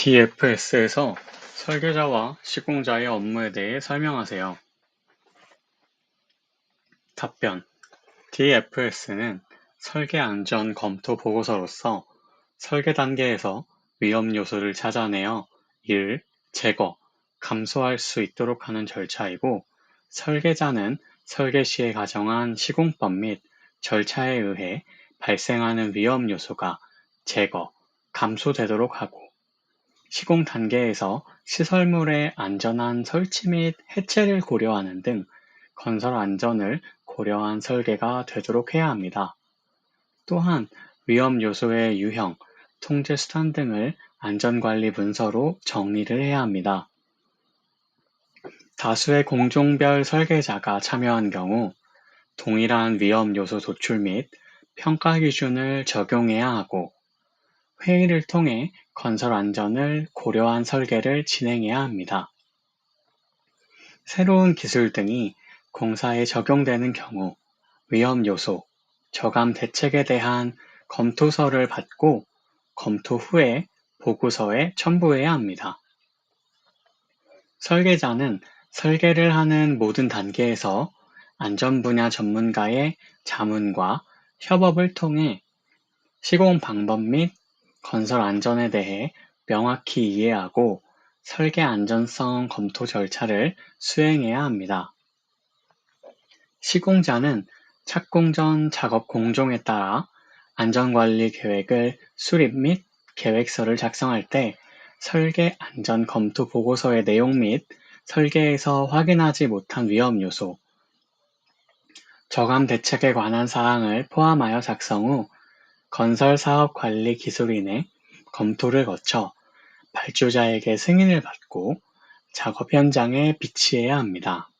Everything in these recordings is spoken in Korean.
DFS에서 설계자와 시공자의 업무에 대해 설명하세요. 답변: DFS는 설계 안전 검토 보고서로서 설계 단계에서 위험 요소를 찾아내어 이를 제거, 감소할 수 있도록 하는 절차이고, 설계자는 설계 시에 가정한 시공법 및 절차에 의해 발생하는 위험 요소가 제거, 감소되도록 하고, 시공 단계에서 시설물의 안전한 설치 및 해체를 고려하는 등 건설 안전을 고려한 설계가 되도록 해야 합니다. 또한 위험 요소의 유형, 통제 수단 등을 안전관리 문서로 정리를 해야 합니다. 다수의 공종별 설계자가 참여한 경우 동일한 위험 요소 도출 및 평가 기준을 적용해야 하고, 회의를 통해 건설 안전을 고려한 설계를 진행해야 합니다. 새로운 기술 등이 공사에 적용되는 경우 위험 요소, 저감 대책에 대한 검토서를 받고 검토 후에 보고서에 첨부해야 합니다. 설계자는 설계를 하는 모든 단계에서 안전 분야 전문가의 자문과 협업을 통해 시공 방법 및 건설 안전에 대해 명확히 이해하고 설계 안전성 검토 절차를 수행해야 합니다. 시공자는 착공 전 작업 공종에 따라 안전관리 계획을 수립 및 계획서를 작성할 때 설계 안전 검토 보고서의 내용 및 설계에서 확인하지 못한 위험 요소, 저감 대책에 관한 사항을 포함하여 작성 후 건설사업관리기술인의 검토를 거쳐 발주자에게 승인을 받고 작업 현장에 비치해야 합니다.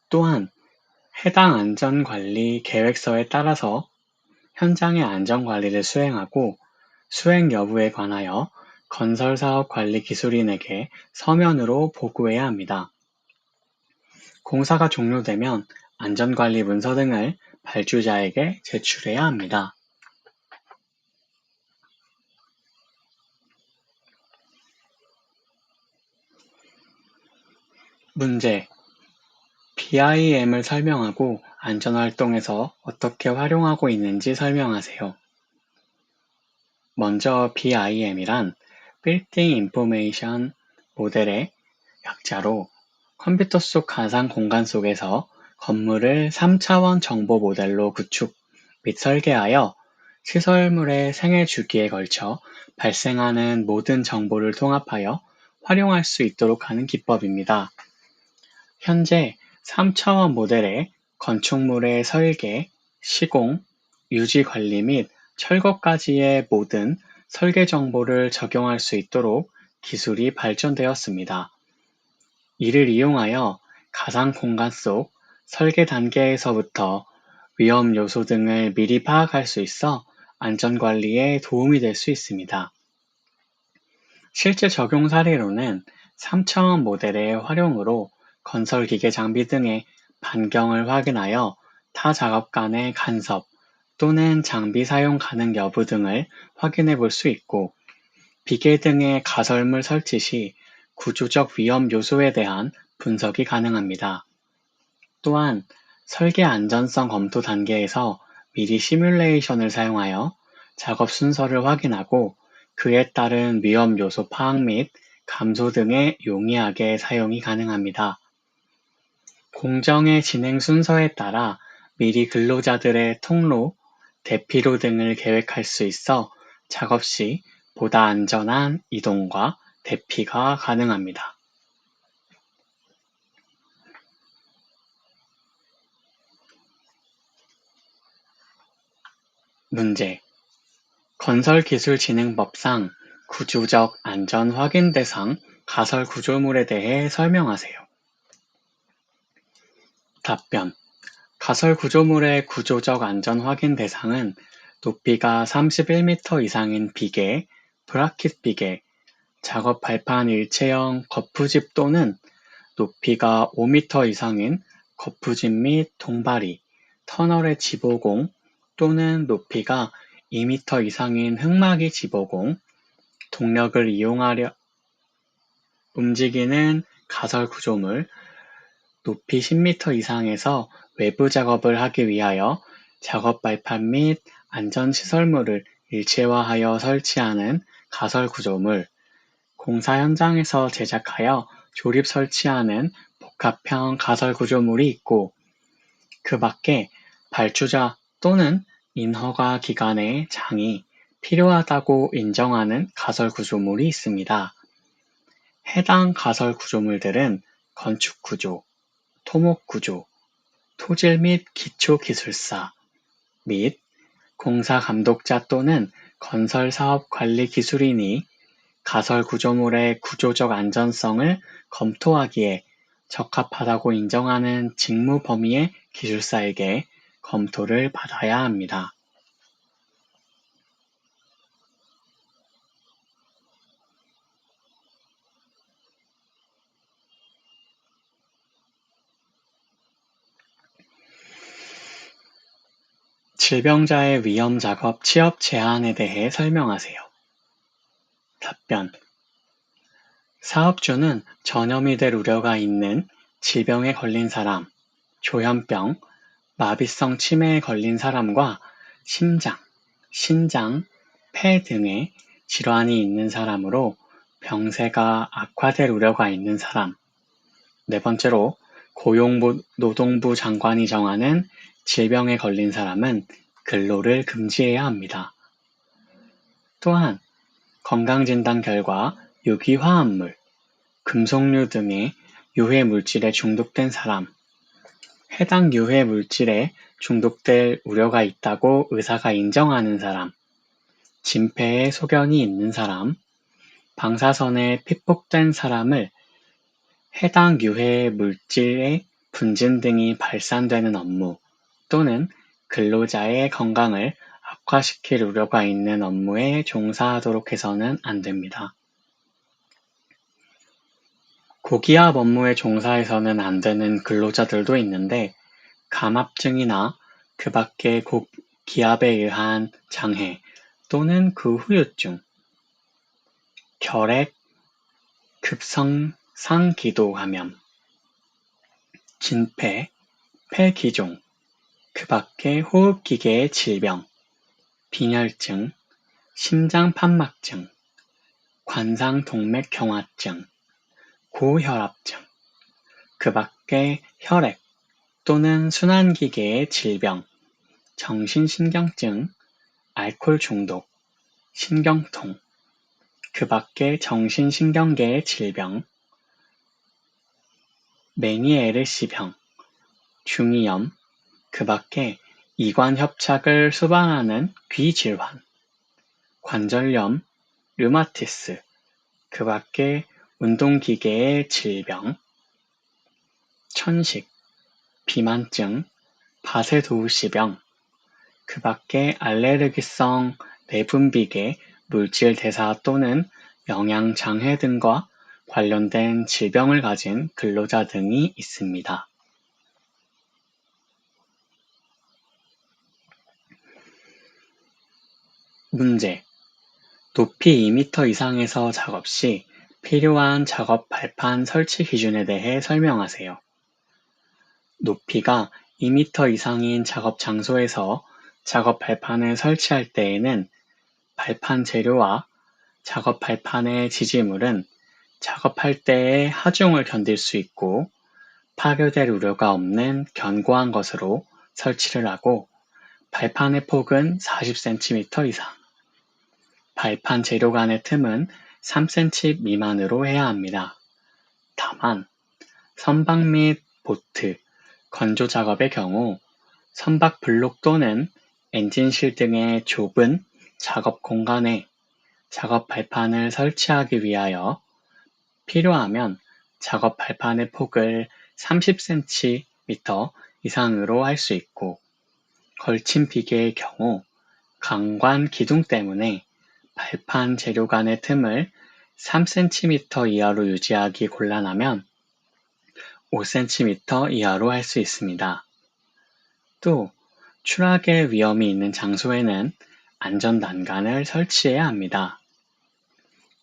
또한 해당 안전관리 계획서에 따라서 현장의 안전관리를 수행하고 수행 여부에 관하여 건설사업관리기술인에게 서면으로 보고해야 합니다. 공사가 종료되면 안전관리 문서 등을 발주자에게 제출해야 합니다. 문제: BIM을 설명하고 안전활동에서 어떻게 활용하고 있는지 설명하세요. 먼저 BIM이란 Building Information 모델의 약자로 컴퓨터 속 가상 공간 속에서 건물을 3차원 정보 모델로 구축 및 설계하여 시설물의 생애 주기에 걸쳐 발생하는 모든 정보를 통합하여 활용할 수 있도록 하는 기법입니다. 현재 3차원 모델에 건축물의 설계, 시공, 유지 관리 및 철거까지의 모든 설계 정보를 적용할 수 있도록 기술이 발전되었습니다. 이를 이용하여 가상 공간 속 설계 단계에서부터 위험 요소 등을 미리 파악할 수 있어 안전관리에 도움이 될 수 있습니다. 실제 적용 사례로는 3차원 모델의 활용으로 건설기계 장비 등의 반경을 확인하여 타 작업 간의 간섭 또는 장비 사용 가능 여부 등을 확인해 볼 수 있고, 비계 등의 가설물 설치 시 구조적 위험 요소에 대한 분석이 가능합니다. 또한 설계 안전성 검토 단계에서 미리 시뮬레이션을 사용하여 작업 순서를 확인하고 그에 따른 위험 요소 파악 및 감소 등에 용이하게 사용이 가능합니다. 공정의 진행 순서에 따라 미리 근로자들의 통로, 대피로 등을 계획할 수 있어 작업 시 보다 안전한 이동과 대피가 가능합니다. 문제: 건설기술진흥법상 구조적 안전 확인 대상 가설 구조물에 대해 설명하세요. 답변: 가설 구조물의 구조적 안전 확인 대상은 높이가 31m 이상인 비계, 브라킷 비계, 작업 발판 일체형 거푸집 또는 높이가 5m 이상인 거푸집 및 동바리, 터널의 지보공 또는 높이가 2m 이상인 흙막이 지보공, 동력을 이용하려 움직이는 가설 구조물, 높이 10m 이상에서 외부 작업을 하기 위하여 작업 발판 및 안전시설물을 일체화하여 설치하는 가설 구조물, 공사 현장에서 제작하여 조립 설치하는 복합형 가설 구조물이 있고, 그 밖에 발주자 또는 인허가 기관의 장이 필요하다고 인정하는 가설 구조물이 있습니다. 해당 가설 구조물들은 건축 구조, 토목 구조, 토질 및 기초 기술사 및 공사 감독자 또는 건설 사업 관리 기술인이 가설 구조물의 구조적 안전성을 검토하기에 적합하다고 인정하는 직무 범위의 기술사에게 검토를 받아야 합니다. 질병자의 위험 작업 취업 제한에 대해 설명하세요. 답변. 사업주는 전염이 될 우려가 있는 질병에 걸린 사람, 조현병, 마비성 치매에 걸린 사람과 심장, 신장, 폐 등의 질환이 있는 사람으로 병세가 악화될 우려가 있는 사람. 네 번째로 고용노동부 장관이 정하는 질병에 걸린 사람은 근로를 금지해야 합니다. 또한 건강진단 결과 유기화합물, 금속류 등의 유해 물질에 중독된 사람, 해당 유해 물질에 중독될 우려가 있다고 의사가 인정하는 사람, 진폐에 소견이 있는 사람, 방사선에 피폭된 사람을 해당 유해 물질의 분진 등이 발산되는 업무 또는 근로자의 건강을 악화시킬 우려가 있는 업무에 종사하도록 해서는 안 됩니다. 고기압 업무에 종사해서는 안 되는 근로자들도 있는데 감압증이나 그 밖의 기압에 의한 장애 또는 그 후유증, 결핵, 급성상기도 감염, 진폐, 폐기종, 그 밖의 호흡기계의 질병, 빈혈증, 심장판막증, 관상동맥경화증, 고혈압증, 그 밖의 혈액 또는 순환기계의 질병, 정신신경증, 알코올 중독, 신경통, 그 밖의 정신신경계의 질병, 메니에르시병, 중이염, 그 밖의 이관협착을 수반하는 귀질환, 관절염, 류마티스, 그 밖의 운동기계의 질병, 천식, 비만증, 바세도우시병, 그 밖의 알레르기성 내분비계 물질 대사 또는 영양장애 등과 관련된 질병을 가진 근로자 등이 있습니다. 문제. 높이 2m 이상에서 작업 시 필요한 작업 발판 설치 기준에 대해 설명하세요. 높이가 2m 이상인 작업 장소에서 작업 발판을 설치할 때에는 발판 재료와 작업 발판의 지지물은 작업할 때의 하중을 견딜 수 있고 파괴될 우려가 없는 견고한 것으로 설치를 하고 발판의 폭은 40cm 이상, 발판 재료 간의 틈은 3cm 미만으로 해야 합니다. 다만 선박 및 보트, 건조 작업의 경우 선박 블록 또는 엔진실 등의 좁은 작업 공간에 작업 발판을 설치하기 위하여 필요하면 작업 발판의 폭을 30cm 이상으로 할 수 있고 걸친 비계의 경우 강관 기둥 때문에 발판 재료 간의 틈을 3cm 이하로 유지하기 곤란하면 5cm 이하로 할 수 있습니다. 또 추락의 위험이 있는 장소에는 안전난간을 설치해야 합니다.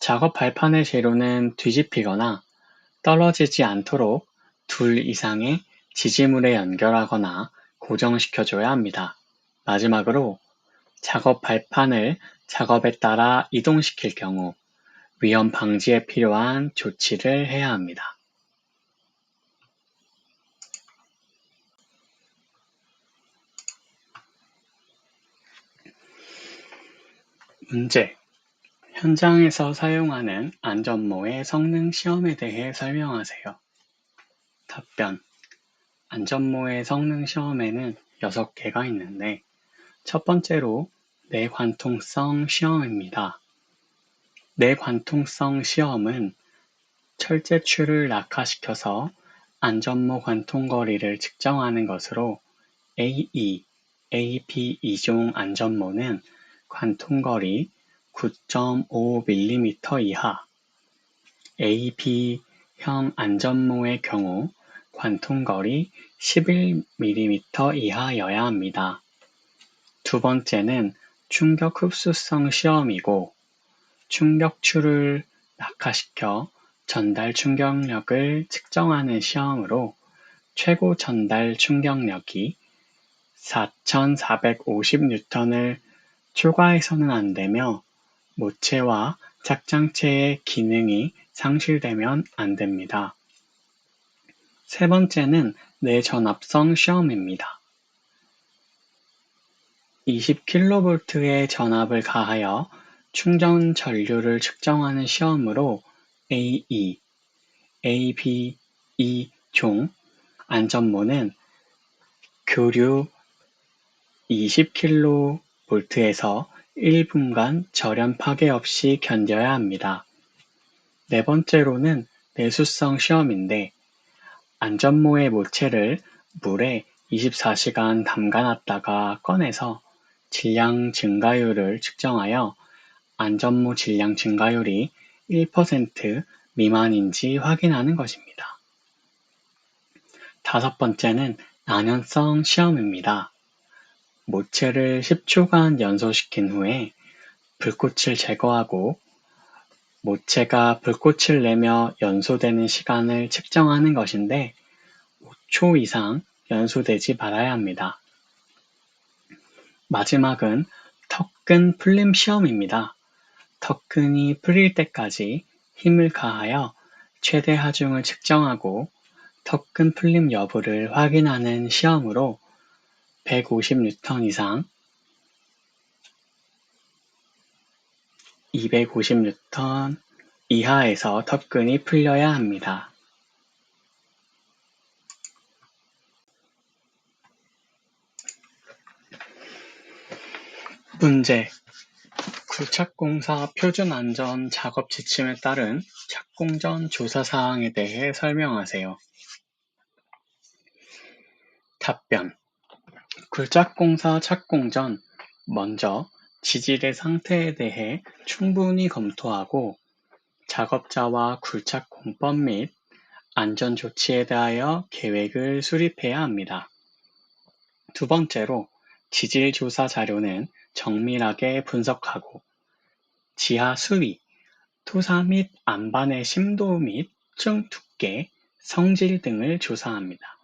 작업 발판의 재료는 뒤집히거나 떨어지지 않도록 둘 이상의 지지물에 연결하거나 고정시켜줘야 합니다. 마지막으로 작업 발판을 작업에 따라 이동시킬 경우 위험 방지에 필요한 조치를 해야 합니다. 문제. 현장에서 사용하는 안전모의 성능 시험에 대해 설명하세요. 답변. 안전모의 성능 시험에는 6개가 있는데 첫 번째로 내관통성 시험입니다. 내관통성 시험은 철제추를 낙하시켜서 안전모 관통거리를 측정하는 것으로 AE, AP 2종 안전모는 관통거리 9.5mm 이하, AP형 안전모의 경우 관통거리 11mm 이하여야 합니다. 두 번째는 충격 흡수성 시험이고 충격추를 낙하시켜 전달 충격력을 측정하는 시험으로 최고 전달 충격력이 4,450N을 초과해서는 안 되며 모체와 착장체의 기능이 상실되면 안 됩니다. 세 번째는 내전압성 시험입니다. 20kV의 전압을 가하여 충전 전류를 측정하는 시험으로 AE, AP2종 안전모는 교류 20kV에서 1분간 절연 파괴 없이 견뎌야 합니다. 네 번째로는 내수성 시험인데 안전모의 모체를 물에 24시간 담가놨다가 꺼내서 질량 증가율을 측정하여 안전모 질량 증가율이 1% 미만인지 확인하는 것입니다. 다섯 번째는 난연성 시험입니다. 모체를 10초간 연소시킨 후에 불꽃을 제거하고 모체가 불꽃을 내며 연소되는 시간을 측정하는 것인데 5초 이상 연소되지 말아야 합니다. 마지막은 턱근 풀림 시험입니다. 턱근이 풀릴 때까지 힘을 가하여 최대 하중을 측정하고 턱근 풀림 여부를 확인하는 시험으로 150N 이상, 250N 이하에서 턱근이 풀려야 합니다. 문제. 굴착공사 표준안전 작업 지침에 따른 착공 전 조사 사항에 대해 설명하세요. 답변. 굴착공사 착공 전 먼저 지질의 상태에 대해 충분히 검토하고 작업자와 굴착 공법 및 안전 조치에 대하여 계획을 수립해야 합니다. 두 번째로 지질 조사 자료는 정밀하게 분석하고 지하 수위, 토사 및 안반의 심도 및 층 두께, 성질 등을 조사합니다.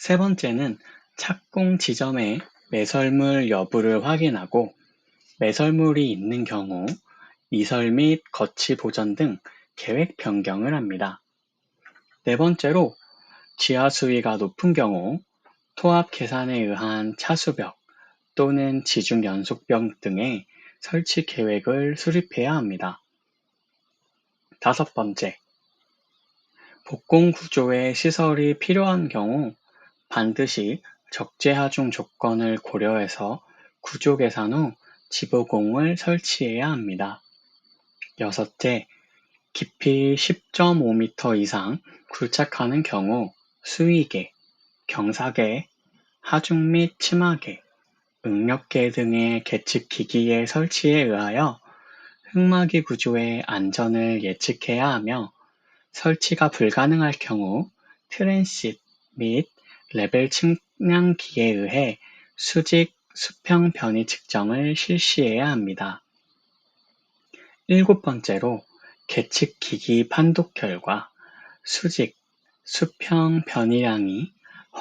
세 번째는 착공 지점의 매설물 여부를 확인하고 매설물이 있는 경우 이설 및 거치 보전 등 계획 변경을 합니다. 네 번째로 지하 수위가 높은 경우 토합 계산에 의한 차수벽 또는 지중 연속벽 등의 설치 계획을 수립해야 합니다. 다섯 번째, 복공 구조의 시설이 필요한 경우 반드시 적재 하중 조건을 고려해서 구조 계산 후 지보공을 설치해야 합니다. 여섯째, 깊이 10.5m 이상 굴착하는 경우 수위계, 경사계, 하중 및 치마계, 응력계 등의 계측 기기의 설치에 의하여 흙막이 구조의 안전을 예측해야 하며 설치가 불가능할 경우 트랜싯 및 레벨 측량기에 의해 수직 수평 변이 측정을 실시해야 합니다. 7번째로 계측기기 판독 결과 수직, 수평 변이량이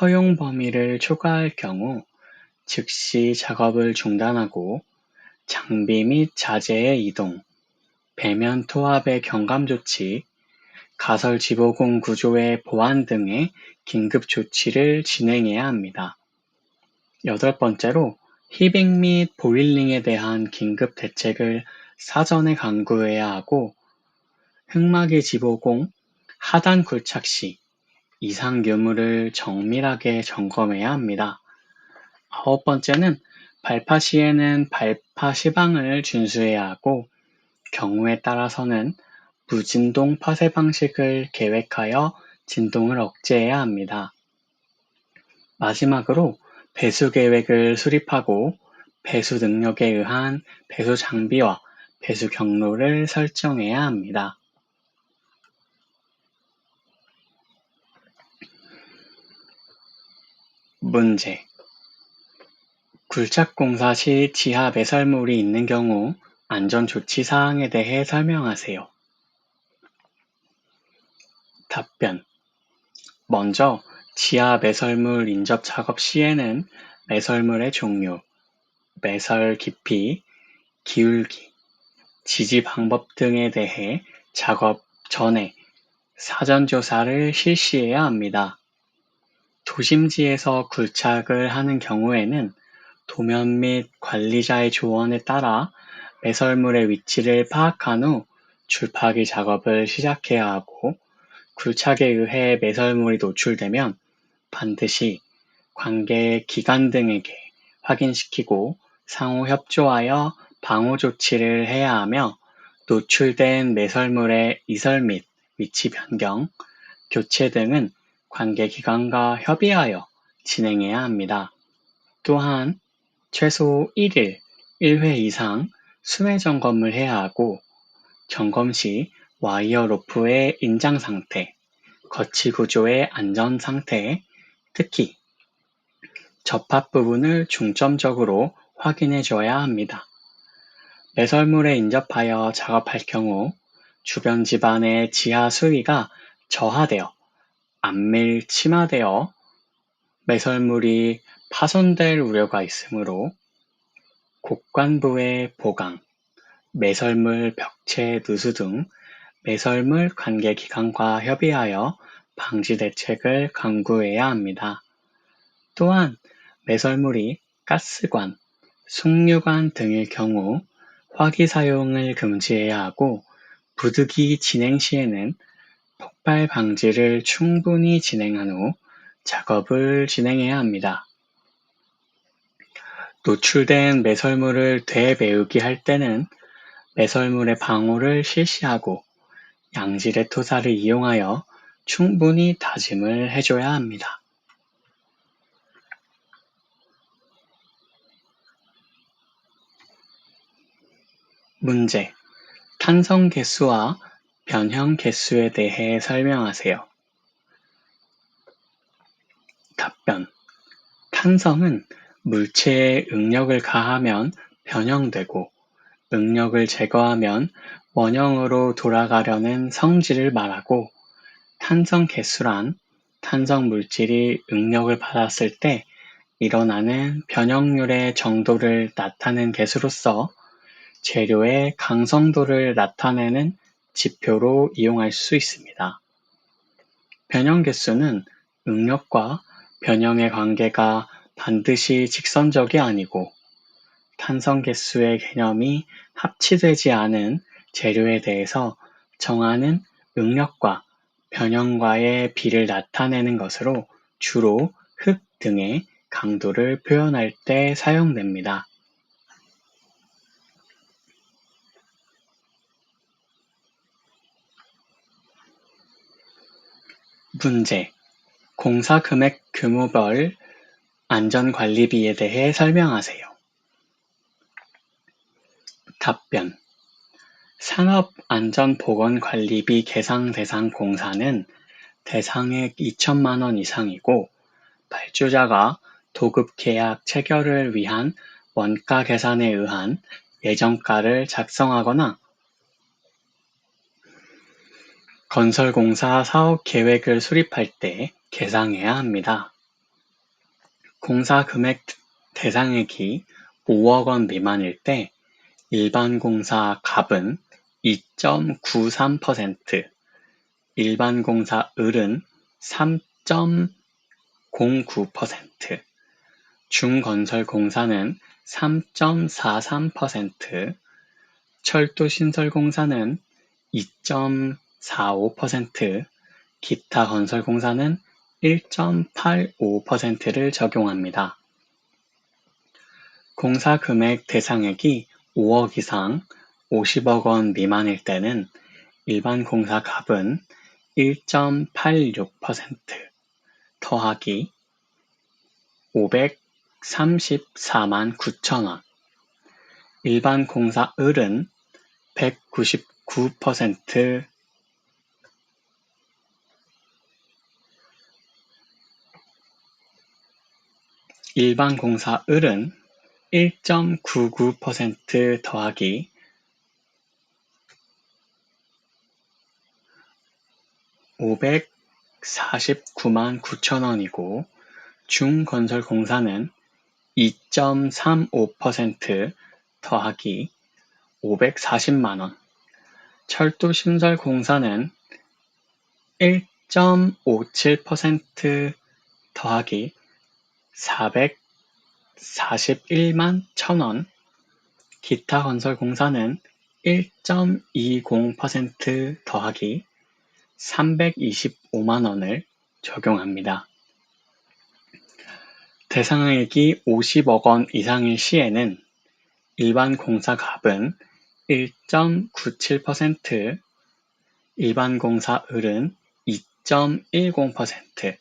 허용 범위를 초과할 경우 즉시 작업을 중단하고 장비 및 자재의 이동, 배면 토합의 경감 조치, 가설 지보공 구조의 보완 등의 긴급 조치를 진행해야 합니다. 8번째로 히빙 및 보일링에 대한 긴급 대책을 사전에 강구해야 하고 흙막이 지보공, 하단 굴착 시 이상 유무를 정밀하게 점검해야 합니다. 9번째는 발파 시에는 발파 시방을 준수해야 하고 경우에 따라서는 무진동 파쇄 방식을 계획하여 진동을 억제해야 합니다. 마지막으로 배수 계획을 수립하고 배수 능력에 의한 배수 장비와 배수 경로를 설정해야 합니다. 문제. 굴착공사 시 지하 매설물이 있는 경우 안전조치 사항에 대해 설명하세요. 답변. 먼저 지하 매설물 인접 작업 시에는 매설물의 종류, 매설 깊이, 기울기, 지지 방법 등에 대해 작업 전에 사전 조사를 실시해야 합니다. 도심지에서 굴착을 하는 경우에는 도면 및 관리자의 조언에 따라 매설물의 위치를 파악한 후 줄파기 작업을 시작해야 하고 굴착에 의해 매설물이 노출되면 반드시 관계 기관 등에게 확인시키고 상호 협조하여 방호 조치를 해야 하며 노출된 매설물의 이설 및 위치 변경, 교체 등은 관계 기관과 협의하여 진행해야 합니다. 또한 최소 1일, 1회 이상 수매 점검을 해야 하고 점검 시 와이어 로프의 인장 상태, 거치 구조의 안전 상태, 특히 접합 부분을 중점적으로 확인해 줘야 합니다. 매설물에 인접하여 작업할 경우 주변 집안의 지하 수위가 저하되어 안밀 침하되어 매설물이 파손될 우려가 있으므로 곡관부의 보강, 매설물 벽체 누수 등 매설물 관계 기관과 협의하여 방지 대책을 강구해야 합니다. 또한 매설물이 가스관, 송유관 등일 경우 화기 사용을 금지해야 하고 부득이 진행 시에는 폭발 방지를 충분히 진행한 후 작업을 진행해야 합니다. 노출된 매설물을 되배우기 할 때는 매설물의 방호를 실시하고 양질의 토사를 이용하여 충분히 다짐을 해줘야 합니다. 문제. 탄성 개수와 변형 개수에 대해 설명하세요. 답변. 탄성은 물체에 응력을 가하면 변형되고 응력을 제거하면 원형으로 돌아가려는 성질을 말하고 탄성 개수란 탄성 물질이 응력을 받았을 때 일어나는 변형률의 정도를 나타낸 개수로서 재료의 강성도를 나타내는 지표로 이용할 수 있습니다. 변형 개수는 응력과 변형의 관계가 반드시 직선적이 아니고 탄성 개수의 개념이 합치되지 않은 재료에 대해서 정하는 응력과 변형과의 비를 나타내는 것으로 주로 흙 등의 강도를 표현할 때 사용됩니다. 문제. 공사 금액 규모별 안전관리비에 대해 설명하세요. 답변. 산업안전보건관리비 계상 대상 공사는 대상액 2천만 원 이상이고 발주자가 도급 계약 체결을 위한 원가 계산에 의한 예정가를 작성하거나 건설공사 사업 계획을 수립할 때 계상해야 합니다. 공사 금액 대상액이 5억 원 미만일 때 일반공사 갑은 2.93%, 일반공사 을은 3.09%, 중건설공사는 3.43%, 철도신설공사는 2.45%, 기타 건설공사는 1.85%를 적용합니다. 공사 금액 대상액이 5억 이상 50억 원 미만일 때는 일반 공사 갑은 1.86% 더하기 534만 9천 원, 일반 공사 을은 199% 일반 공사 을은 1.99% 더하기 549만 9천 원이고 중건설공사는 2.35% 더하기 540만 원, 철도신설공사는 1.57% 더하기 441만 1,000원, 기타 건설공사는 1.20% 더하기 325만 원을 적용합니다. 대상액이 50억 원 이상일 시에는 일반 공사 갑은 1.97%, 일반 공사 을은 2.10%,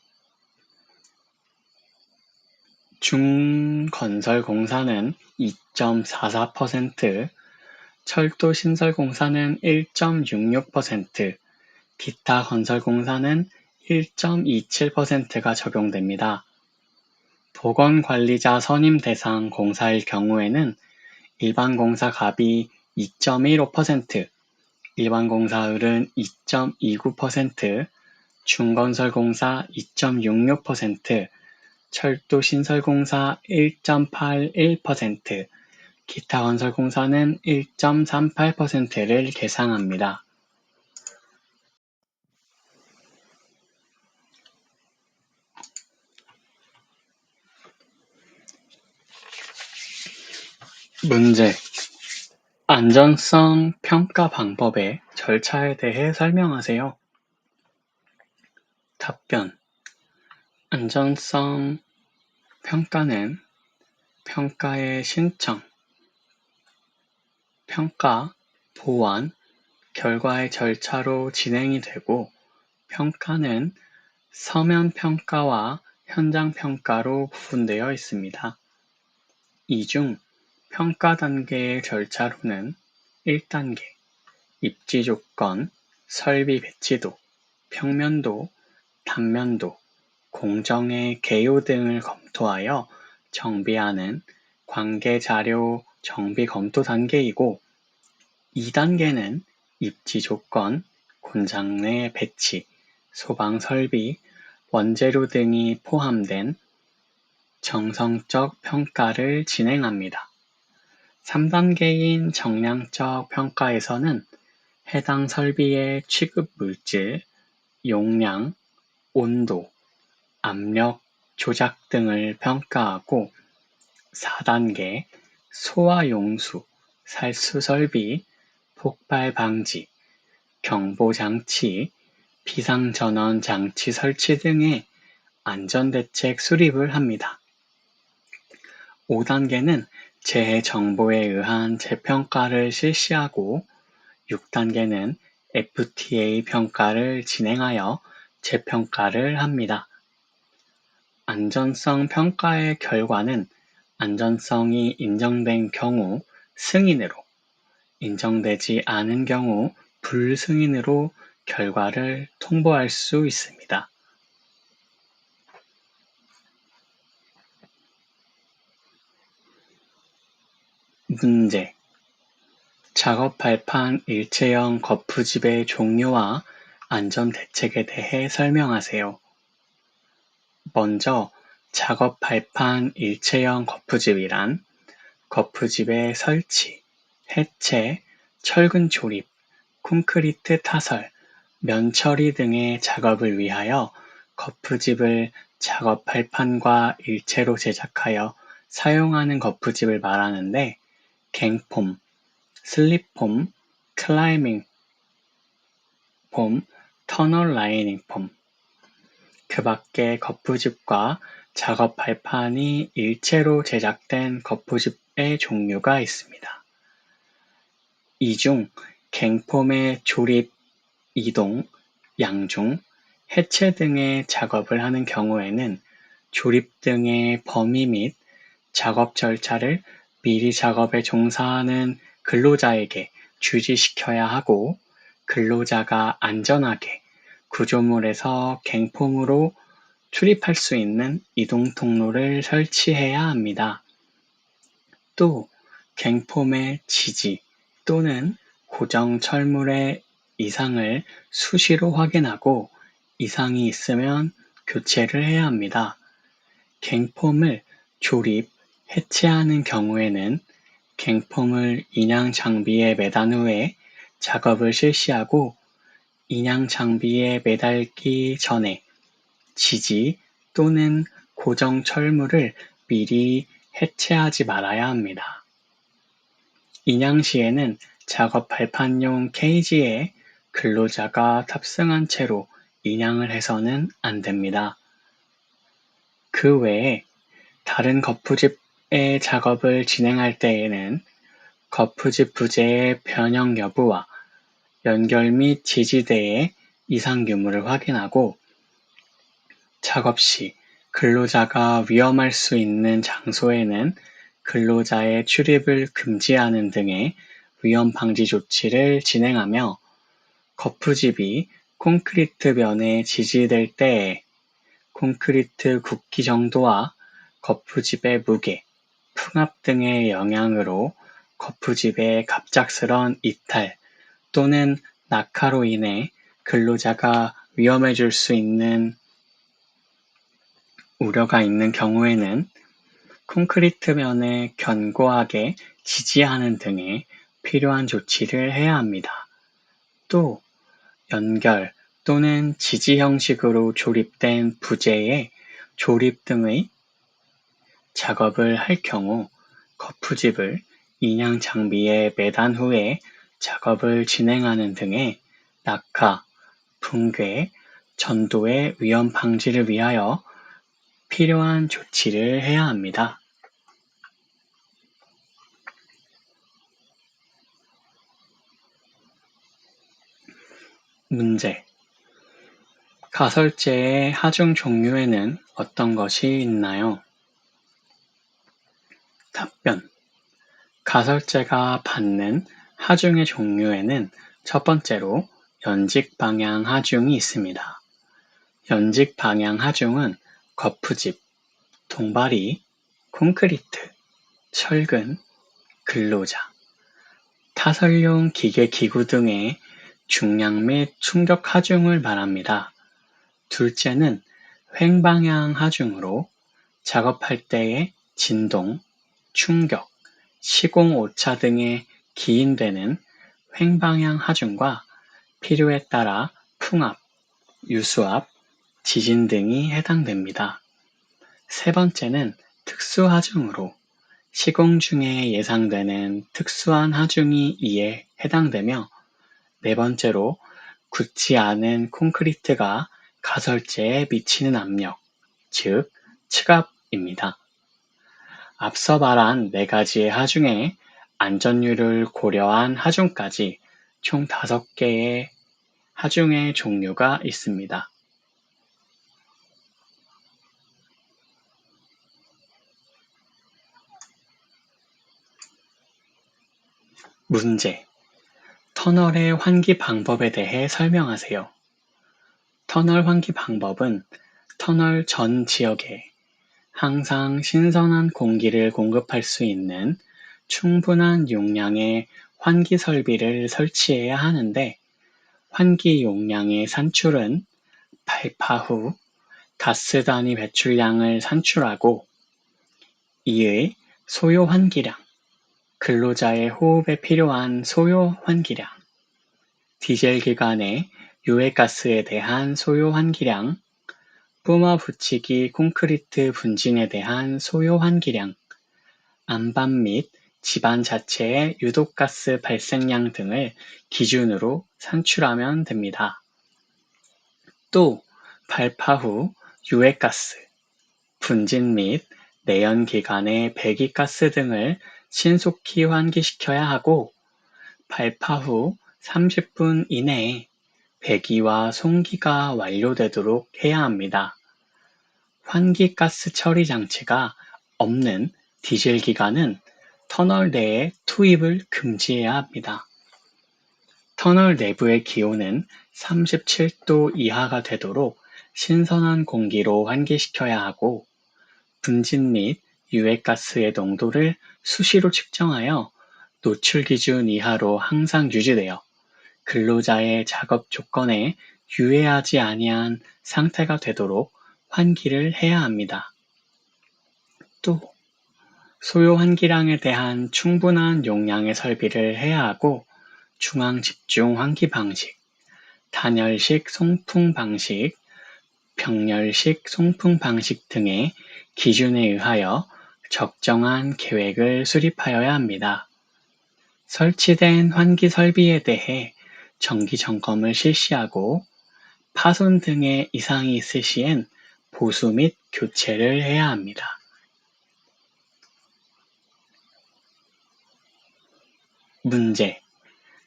중건설공사는 2.44%, 철도신설공사는 1.66%, 기타 건설공사는 1.27%가 적용됩니다. 보건관리자 선임 대상 공사일 경우에는 일반 공사 갑이 2.15%, 일반 공사 을은 2.29%, 중건설공사 2.66%, 철도신설공사 1.81%, 기타 건설공사는 1.38%를 계상합니다. 문제. 안전성 평가 방법의 절차에 대해 설명하세요. 답변. 안전성 평가는 평가의 신청, 평가, 보완, 결과의 절차로 진행이 되고 평가는 서면 평가와 현장 평가로 구분되어 있습니다. 이 중 평가 단계의 절차로는 1단계 입지 조건, 설비 배치도, 평면도, 단면도, 공정의 개요 등을 검토하여 정비하는 관계 자료 정비 검토 단계이고 2단계는 입지 조건, 공장 내 배치, 소방 설비, 원재료 등이 포함된 정성적 평가를 진행합니다. 3단계인 정량적 평가에서는 해당 설비의 취급 물질, 용량, 온도, 압력 조작 등을 평가하고 4단계 소화용수, 살수설비, 폭발 방지, 경보장치, 비상전원 장치 설치 등의 안전대책 수립을 합니다. 5단계는 재해 정보에 의한 재평가를 실시하고 6단계는 FTA 평가를 진행하여 재평가를 합니다. 안전성 평가의 결과는 안전성이 인정된 경우 승인으로, 인정되지 않은 경우 불승인으로 결과를 통보할 수 있습니다. 문제. 작업 발판 일체형 거푸집의 종류와 안전 대책에 대해 설명하세요. 먼저 작업 발판 일체형 거푸집이란 거푸집의 설치, 해체, 철근 조립, 콘크리트 타설, 면 처리 등의 작업을 위하여 거푸집을 작업 발판과 일체로 제작하여 사용하는 거푸집을 말하는데 갱폼, 슬립폼, 클라이밍 폼, 터널 라이닝 폼, 그 밖에 거푸집과 작업 발판이 일체로 제작된 거푸집의 종류가 있습니다. 이 중 갱폼의 조립, 이동, 양중, 해체 등의 작업을 하는 경우에는 조립 등의 범위 및 작업 절차를 미리 작업에 종사하는 근로자에게 주지시켜야 하고 근로자가 안전하게 구조물에서 갱폼으로 출입할 수 있는 이동 통로를 설치해야 합니다. 또 갱폼의 지지 또는 고정 철물의 이상을 수시로 확인하고 이상이 있으면 교체를 해야 합니다. 갱폼을 조립, 해체하는 경우에는 갱폼을 인양 장비에 매단 후에 작업을 실시하고 인양 장비에 매달기 전에 지지 또는 고정 철물을 미리 해체하지 말아야 합니다. 인양 시에는 작업 발판용 케이지에 근로자가 탑승한 채로 인양을 해서는 안 됩니다. 그 외에 다른 거푸집의 작업을 진행할 때에는 거푸집 부재의 변형 여부와 연결 및 지지대의 이상 유무를 확인하고 작업 시 근로자가 위험할 수 있는 장소에는 근로자의 출입을 금지하는 등의 위험 방지 조치를 진행하며 거푸집이 콘크리트 면에 지지될 때에 콘크리트 굵기 정도와 거푸집의 무게, 풍압 등의 영향으로 거푸집의 갑작스런 이탈 또는 낙하로 인해 근로자가 위험해질 수 있는 우려가 있는 경우에는 콘크리트 면에 견고하게 지지하는 등의 필요한 조치를 해야 합니다. 또 연결 또는 지지 형식으로 조립된 부재의 조립 등의 작업을 할 경우 거푸집을 인양 장비에 매단 후에 작업을 진행하는 등의 낙하, 붕괴, 전도의 위험 방지를 위하여 필요한 조치를 해야 합니다. 문제. 가설제의 하중 종류에는 어떤 것이 있나요? 답변. 가설제가 받는 하중의 종류에는 첫 번째로 연직 방향 하중이 있습니다. 연직 방향 하중은 거푸집, 동바리, 콘크리트, 철근, 근로자, 타설용 기계 기구 등의 중량 및 충격 하중을 말합니다. 둘째는 횡방향 하중으로 작업할 때의 진동, 충격, 시공 오차 등의 기인되는 횡방향 하중과 필요에 따라 풍압, 유수압, 지진 등이 해당됩니다. 세 번째는 특수하중으로 시공 중에 예상되는 특수한 하중이 이에 해당되며 네 번째로 굳지 않은 콘크리트가 가설재에 미치는 압력, 즉 측압입니다. 앞서 말한 네 가지의 하중에 안전율을 고려한 하중까지 총 5개의 하중의 종류가 있습니다. 문제. 터널의 환기 방법에 대해 설명하세요. 터널 환기 방법은 터널 전 지역에 항상 신선한 공기를 공급할 수 있는 충분한 용량의 환기 설비를 설치해야 하는데 환기 용량의 산출은 발파 후 가스 단위 배출량을 산출하고 이의 소요 환기량, 근로자의 호흡에 필요한 소요 환기량, 디젤 기관의 유해가스에 대한 소요 환기량, 뿜어 붙이기 콘크리트 분진에 대한 소요 환기량, 안반 및 집안 자체의 유독가스 발생량 등을 기준으로 산출하면 됩니다. 또 발파 후 유해가스, 분진 및 내연기관의 배기가스 등을 신속히 환기시켜야 하고 발파 후 30분 이내에 배기와 송기가 완료되도록 해야 합니다. 환기가스 처리 장치가 없는 디젤 기관은 터널 내에 투입을 금지해야 합니다. 터널 내부의 기온은 37도 이하가 되도록 신선한 공기로 환기시켜야 하고 분진 및 유해가스의 농도를 수시로 측정하여 노출 기준 이하로 항상 유지되어 근로자의 작업 조건에 유해하지 아니한 상태가 되도록 환기를 해야 합니다. 또 소요 환기량에 대한 충분한 용량의 설비를 해야 하고 중앙 집중 환기 방식, 단열식 송풍 방식, 병렬식 송풍 방식 등의 기준에 의하여 적정한 계획을 수립하여야 합니다. 설치된 환기 설비에 대해 정기 점검을 실시하고 파손 등의 이상이 있을 시엔 보수 및 교체를 해야 합니다. 문제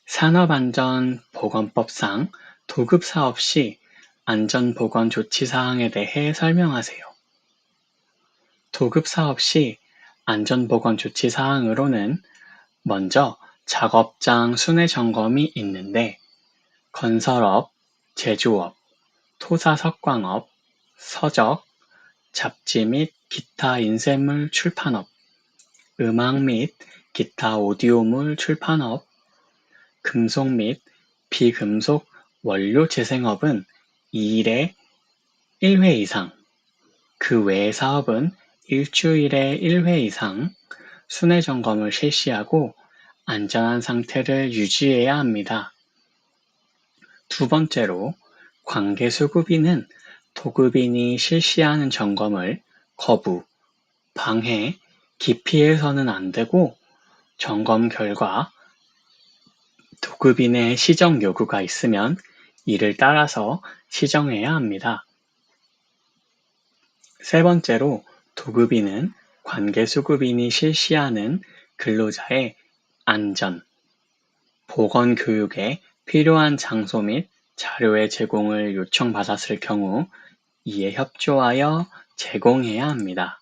산업안전보건법상 도급사업 시 안전보건 조치사항에 대해 설명하세요. 도급사업 시 안전보건 조치사항으로는 먼저 작업장 순회 점검이 있는데 건설업, 제조업, 토사석광업, 서적, 잡지 및 기타 인쇄물 출판업, 음악 및 기타 오디오물 출판업, 금속 및 비금속 원료 재생업은 2일에 1회 이상, 그 외의 사업은 일주일에 1회 이상 순회 점검을 실시하고 안전한 상태를 유지해야 합니다. 두 번째로 관계수급인은 도급인이 실시하는 점검을 거부, 방해, 기피해서는 안 되고 점검 결과 도급인의 시정 요구가 있으면 이를 따라서 시정해야 합니다. 세 번째로 도급인은 관계수급인이 실시하는 근로자의 안전, 보건 교육에 필요한 장소 및 자료의 제공을 요청받았을 경우 이에 협조하여 제공해야 합니다.